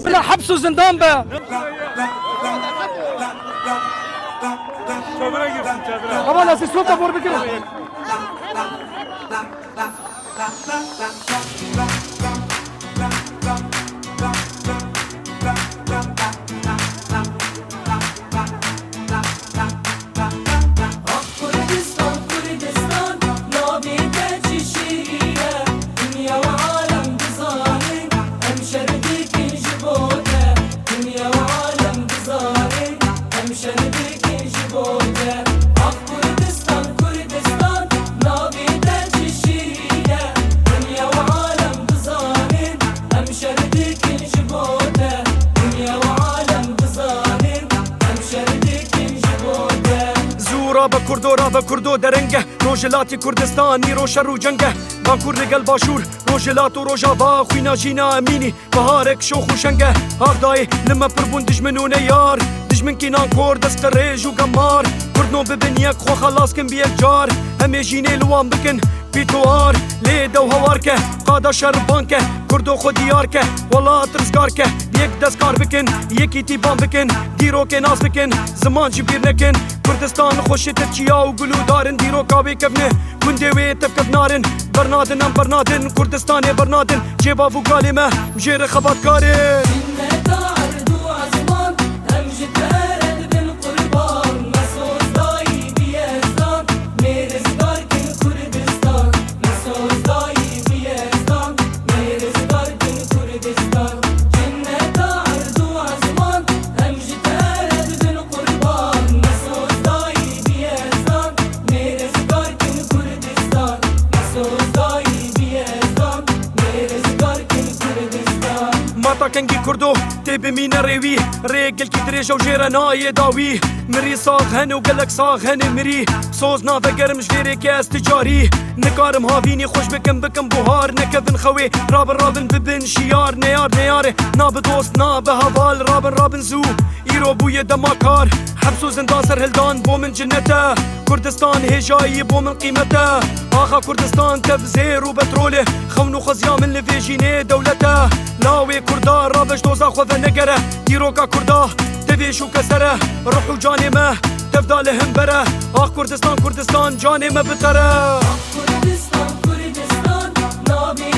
بلا حبس وزندان بقى. طبعا اساس سلطه بور بكره. رابا كردو رابا كردو درنگه روجلاتي كردستاني روشر و جنگه بانكور رجال باشور روجلات و روجابا خوينا جينا اميني بهارك شوخ و شنگه هارداي لما بربون دجمنون يار دجمن كينان كور دست ريج و قمار كردنو ببنيك خو خلاص كن بيك جار همي جيني لوان بكن بيتوار ليدا و هواركه قادا شربانكه كردو خو دياركه والله ترزقاركه بيك دستكار بكن يكي تيبان بكن ديرو كي ناس بكن زمان جبير نكن كردستان خوش تبكيا و قلو دارن ديرو كابي كفنه كندوي تفكف نارن برنادن ام برنادن كردستاني برنادن جيبا بو قالمه مجير خبات كارن كنجي كردو تبي مين ريوي ريقل كي دريجة وجيرة ناي داوي مري صاغ هن وقلك صاغ هن مري صوز نافقر مش غيري كاس تجاري نكارم هافيني خوش بكم بوهار نكفن خوي رابن ببن شيار نيار ناب دوست ناب هوال رابن زو ايرو بويا دماكار حبسو زندان سر هلدان بو من جنته كردستان هجاي بو من قيمته آخا كردستان تبزير وبتروله خونو خزيا من لفيجيني دولته لاوي كردا رابش دوزا خوفا نقره ديروكا كردا تفيشو كسره روحو جانمه تفضالهم بره آخ كردستان جانمه بتره كردستان نابي